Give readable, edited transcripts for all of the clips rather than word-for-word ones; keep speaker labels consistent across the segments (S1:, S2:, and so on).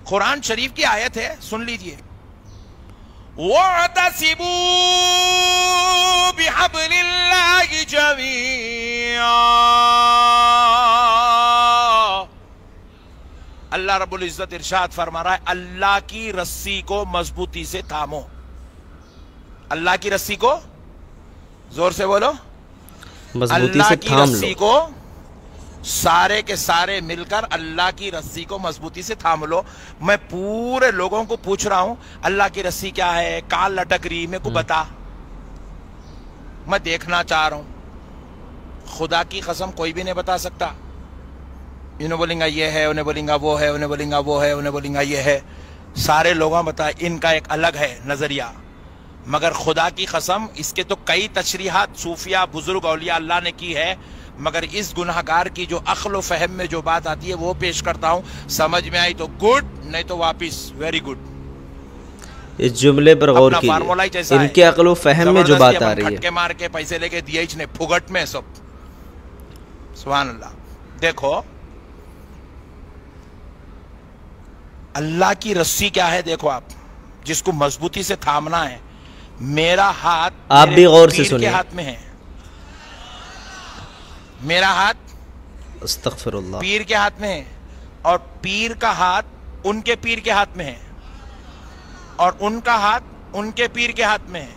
S1: قرآن شریف کی آیت ہے، سن لیجئے، وَاعْتَصِمُوا بِحَبْلِ اللَّهِ جَمِيعًا۔ اللہ رب العزت ارشاد فرما رہا ہے اللہ کی رسی کو مضبوطی سے تھامو۔ اللہ کی رسی کو، زور سے بولو،
S2: مضبوطی سے
S1: اللہ کی رسی کو سارے کے سارے مل کر اللہ کی رسی کو مضبوطی سے تھام لو۔ میں پورے لوگوں کو پوچھ رہا ہوں اللہ کی رسی کیا ہے، کہاں لٹک رہی، میں کو بتا، میں دیکھنا چاہ رہا ہوں۔ خدا کی قسم کوئی بھی نہیں بتا سکتا۔ انہیں بولیں گا یہ ہے، انہیں بولیں گا وہ ہے، انہیں بولیں گا وہ ہے، انہیں بولیں گا یہ ہے، سارے لوگوں بتائیں ان کا ایک الگ ہے نظریہ، مگر خدا کی قسم اس کے تو کئی تشریحات صوفیہ بزرگ اولیاء اللہ نے کی ہے، مگر اس گناہگار کی جو عقل و فہم میں جو بات آتی ہے وہ پیش کرتا ہوں، سمجھ میں آئی تو گڈ، نہیں تو واپس ویری گڈ۔
S2: اس جملے پر غور کیجئے، ان کے عقل و فہم میں جو بات آ رہی ہے،
S1: کھٹکے مار کے پیسے لے کے دیے نے پھگٹ میں سب، سبحان اللہ۔ دیکھو اللہ کی رسی کیا ہے، دیکھو آپ، جس کو مضبوطی سے تھامنا ہے، میرا ہاتھ
S2: آپ بھی غور سے
S1: پیر کے
S2: سنیں،
S1: ہاتھ میں ہے، میرا ہاتھ
S2: استغفر اللہ،
S1: پیر کے ہاتھ میں ہے، اور پیر کا ہاتھ ان کے پیر کے ہاتھ میں ہے، اور ان کا ہاتھ ان کے پیر کے ہاتھ میں ہے،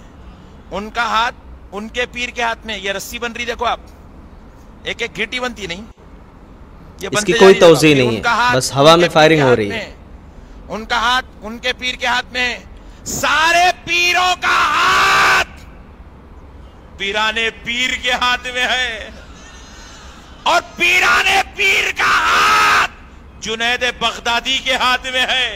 S1: ان کا ہاتھ ان کے پیر کے ہاتھ میں ہے۔ یہ رسی بن رہی دیکھو آپ، ایک ایک گھٹی بنتی نہیں، یہ
S2: اس کی کوئی توضیح نہیں ہے، بس ہوا میں فائرنگ ہو رہی ہے۔
S1: ان کا ہاتھ ان کے پیر کے ہاتھ میں ہے، سارے پیروں کا ہاتھ پیرانے پیر کے ہاتھ میں ہے، اور پیرانے پیر کا ہاتھ جنید بغدادی کے ہاتھ میں ہے،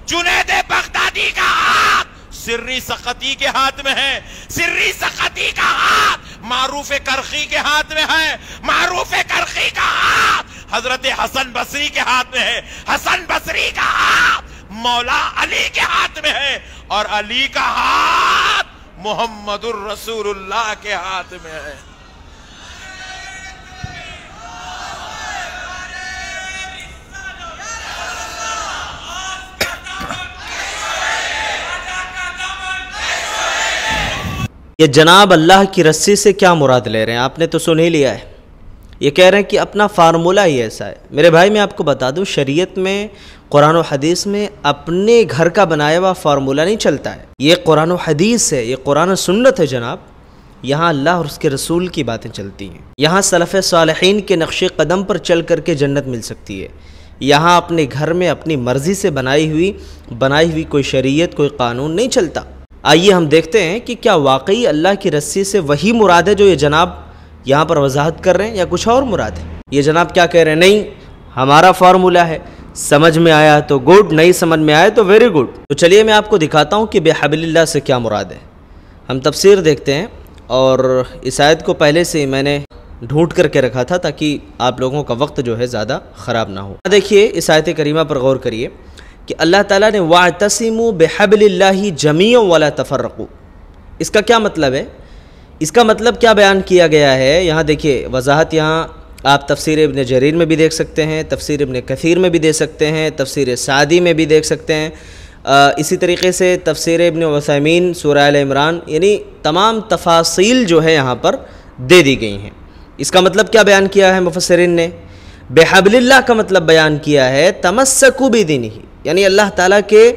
S1: جنید بغدادی کا ہاتھ سری سقطی کے ہاتھ میں ہے، سری سقطی کا ہاتھ معروف کرخی کے ہاتھ میں ہے، معروف کرخی کا ہاتھ حضرت حسن بصری کے ہاتھ میں ہے، حسن بصری کا ہاتھ مولا علی کے ہاتھ میں ہے، اور علی کا ہاتھ محمد الرسول اللہ کے ہاتھ میں ہے۔
S2: یہ جناب اللہ کی رسی سے کیا مراد لے رہے ہیں؟ آپ نے تو سن ہی لیا ہے، یہ کہہ رہے ہیں کہ اپنا فارمولہ ہی ایسا ہے۔ میرے بھائی میں آپ کو بتا دوں، شریعت میں قرآن و حدیث میں اپنے گھر کا بنایا ہوا فارمولہ نہیں چلتا ہے، یہ قرآن و حدیث ہے، یہ قرآن و سنت ہے جناب، یہاں اللہ اور اس کے رسول کی باتیں چلتی ہیں، یہاں سلف صالحین کے نقش قدم پر چل کر کے جنت مل سکتی ہے، یہاں اپنے گھر میں اپنی مرضی سے بنائی ہوئی کوئی شریعت، کوئی قانون نہیں چلتا۔ آئیے ہم دیکھتے ہیں کہ کیا واقعی اللہ کی رسی سے وہی مراد ہے جو یہ جناب یہاں پر وضاحت کر رہے ہیں، یا کچھ اور مراد ہے؟ یہ جناب کیا کہہ رہے ہیں؟ نہیں، ہمارا فارمولہ ہے، سمجھ میں آیا تو گڈ، نہیں سمجھ میں آیا تو ویری گڈ۔ تو چلیے میں آپ کو دکھاتا ہوں کہ بحبل اللہ سے کیا مراد ہے۔ ہم تفسیر دیکھتے ہیں، اور اس آیت کو پہلے سے میں نے ڈھونڈ کر کے رکھا تھا تاکہ آپ لوگوں کا وقت جو ہے زیادہ خراب نہ ہو۔ دیکھیے اس آیت کریمہ پر غور کریے کہ اللہ تعالیٰ نے وَاعْتَصِمُوا بِحَبْلِ اللَّهِ جَمِيعًا وَلَا تَفَرَّقُوا، اس کا کیا مطلب ہے؟ اس کا مطلب کیا بیان کیا گیا ہے؟ یہاں دیکھیے وضاحت، یہاں آپ تفسیر ابن جریر میں بھی دیکھ سکتے ہیں، تفسیر ابن کثیر میں بھی دیکھ سکتے ہیں، تفسیر سعدی میں بھی دیکھ سکتے ہیں، اسی طریقے سے تفسیر ابن عثیمین سورہ آل عمران، یعنی تمام تفاصیل جو ہے یہاں پر دے دی گئی ہیں۔ اس کا مطلب کیا بیان کیا ہے مفسرین نے؟ بحبل اللہ کا مطلب بیان کیا ہے تمسکوا بدینہ، یعنی اللہ تعالیٰ کے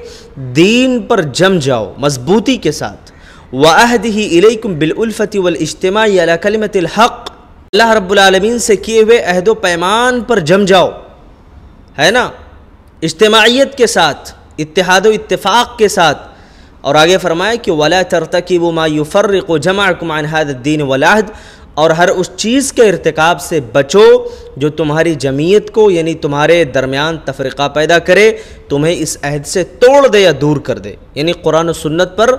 S2: دین پر جم جاؤ مضبوطی کے ساتھ، وَأَهْدِهِ إِلَيْكُمْ بِالْأُلْفَةِ وَالْإِجْتِمَاعِ عَلَى كَلِمَةِ الْحَقِّ، اللہ رب العالمین سے کیے ہوئے عہد و پیمان پر جم جاؤ، ہے نا، اجتماعیت کے ساتھ، اتحاد و اتفاق کے ساتھ، اور آگے فرمایا کہ وَلَا تَرْتَكِبُوا مَا يُفَرِّقُ جَمَعَكُمْ عَنْ هَذَا الدِّينِ وَالْعَهْدِ، اور ہر اس چیز کے ارتکاب سے بچو جو تمہاری جمعیت کو، یعنی تمہارے درمیان تفرقہ پیدا کرے، تمہیں اس عہد سے توڑ دے یا دور کر دے، یعنی قرآن و سنت پر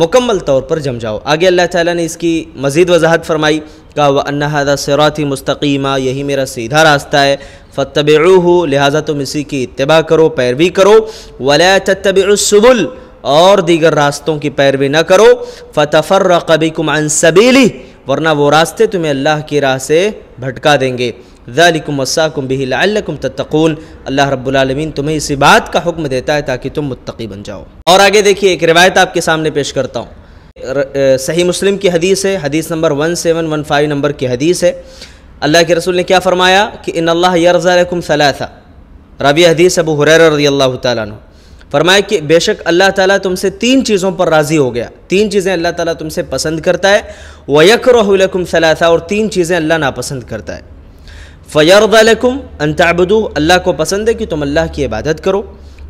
S2: مکمل طور پر جم جاؤ۔ آگے اللہ تعالیٰ نے اس کی مزید وضاحت فرمائی، کہا وَأَنَّ هَذَا صِرَاطِي مُسْتَقِيمًا، یہی میرا سیدھا راستہ ہے، فَاتَّبِعُوهُ، لہٰذا تم اسی کی اتباع کرو، پیروی کرو، وَلَا تَتَّبِعُوا السُّبُلَ، اور دیگر راستوں کی پیروی نہ کرو، فَتَفَرَّقَ بِكُمْ عَنْ سَبِيلِهِ، ورنہ وہ راستے تمہیں اللہ کی راہ سے بھٹکا دیں گے، ذالکم وصاکم بہ لعلکم تتقون، اللہ رب العالمین تمہیں اسی بات کا حکم دیتا ہے تاکہ تم متقی بن جاؤ۔ اور آگے دیکھیے ایک روایت آپ کے سامنے پیش کرتا ہوں، صحیح مسلم کی حدیث ہے، حدیث نمبر 1715 نمبر کی حدیث ہے۔ اللہ کے رسول نے کیا فرمایا کہ ان اللہ یرضی لکم ثلاثہ، راوی حدیث ابو ہریرہ رضی اللہ تعالیٰ عنہ، فرمایا کہ بے شک اللہ تعالیٰ تم سے 3 چیزوں پر راضی ہو گیا، 3 چیزیں اللہ تعالیٰ تم سے پسند کرتا ہے، وَيَكْرَهُ لَكُمْ ثَلَاثَةً، اور 3 چیزیں اللہ ناپسند کرتا ہے۔ فَيَرْضَى لَكُمْ أَن تَعْبُدُوا، اللہ کو پسند ہے کہ تم اللہ کی عبادت کرو،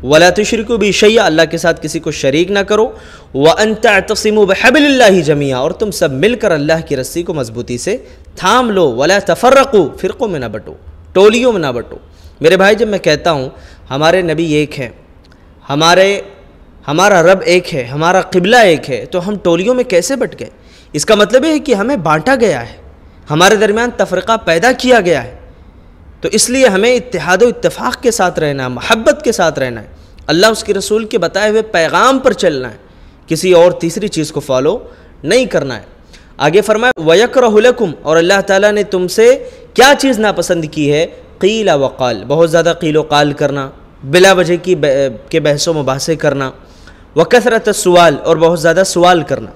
S2: وَلَا تُشْرِكُوا بِهِ شَيْئًا، اللہ کے ساتھ کسی کو شریک نہ کرو، وَأَن تَعْتَصِمُوا بِحَبْلِ اللَّهِ جَمِيعًا، اور تم سب مل کر اللہ کی رسی کو مضبوطی سے تھام لو، وَلَا تَفَرَّقُوا، فرقوں میں نہ بٹو، ٹولیوں میں نہ بٹو۔ میرے بھائی جب میں کہتا ہوں ہمارے نبی ایک ہیں، ہمارا رب ایک ہے، ہمارا قبلہ ایک ہے، تو ہم ٹولیوں میں کیسے بٹ گئے؟ اس کا مطلب ہے کہ ہمیں بانٹا گیا ہے، ہمارے درمیان تفرقہ پیدا کیا گیا ہے، تو اس لیے ہمیں اتحاد و اتفاق کے ساتھ رہنا ہے، محبت کے ساتھ رہنا ہے، اللہ اس کے رسول کے بتائے ہوئے پیغام پر چلنا ہے، کسی اور تیسری چیز کو فالو نہیں کرنا ہے۔ آگے فرمایا وَيَكْرَهُ لَكُمْ، اور اللہ تعالیٰ نے تم سے کیا چیز ناپسند کی ہے؟ قیل وقال، بہت زیادہ قیل و قال کرنا، بلا وجہ کے بحث و مباحثے کرنا، وکثرت السؤال، اور بہت زیادہ سوال کرنا۔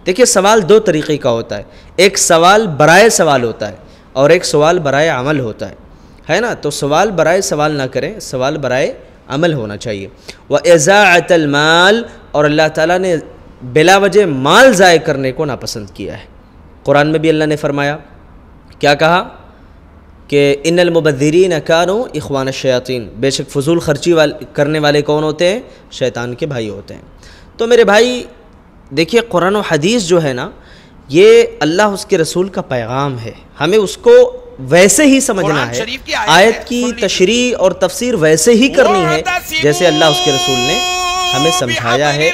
S2: دیکھیے سوال 2 طریقے کا ہوتا ہے، ایک سوال برائے سوال ہوتا ہے اور ایک سوال برائے عمل ہوتا ہے نا؟ تو سوال برائے سوال نہ کریں، سوال برائے عمل ہونا چاہیے۔ وَإِضَاعَةَ الْمَالِ، اور اللہ تعالیٰ نے بلا وجہ مال ضائع کرنے کو ناپسند کیا ہے۔ قرآن میں بھی اللہ نے فرمایا، کیا کہا کہ ان المبذرین کانوا اخوان الشیاطین، بے شک فضول خرچی کرنے والے کون ہوتے ہیں؟ شیطان کے بھائی ہوتے ہیں۔ تو میرے بھائی دیکھیے قرآن و حدیث جو ہے نا، یہ اللہ اس کے رسول کا پیغام ہے، ہمیں اس کو ویسے ہی سمجھنا ہے، آیت کی تشریح اور تفسیر ویسے ہی کرنی ہے جیسے اللہ اس کے رسول نے ہمیں سمجھایا ہے،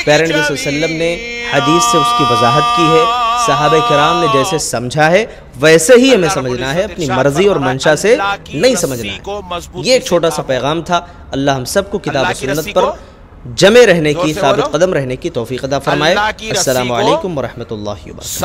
S2: پیارے نبی صلی اللہ علیہ وسلم نے حدیث سے اس کی وضاحت کی ہے، صحابہ کرام نے جیسے سمجھا ہے ویسے ہی ہمیں سمجھنا ہے، اپنی مرضی اور منشا سے نہیں سمجھنا ہے۔ یہ ایک چھوٹا سا پیغام تھا، اللہ ہم سب کو کتاب و سنت پر جمع رہنے کی، ثابت قدم رہنے کی توفیق عطا فرمائے۔ السلام علیکم ورحمۃ اللہ وبرکاتہ۔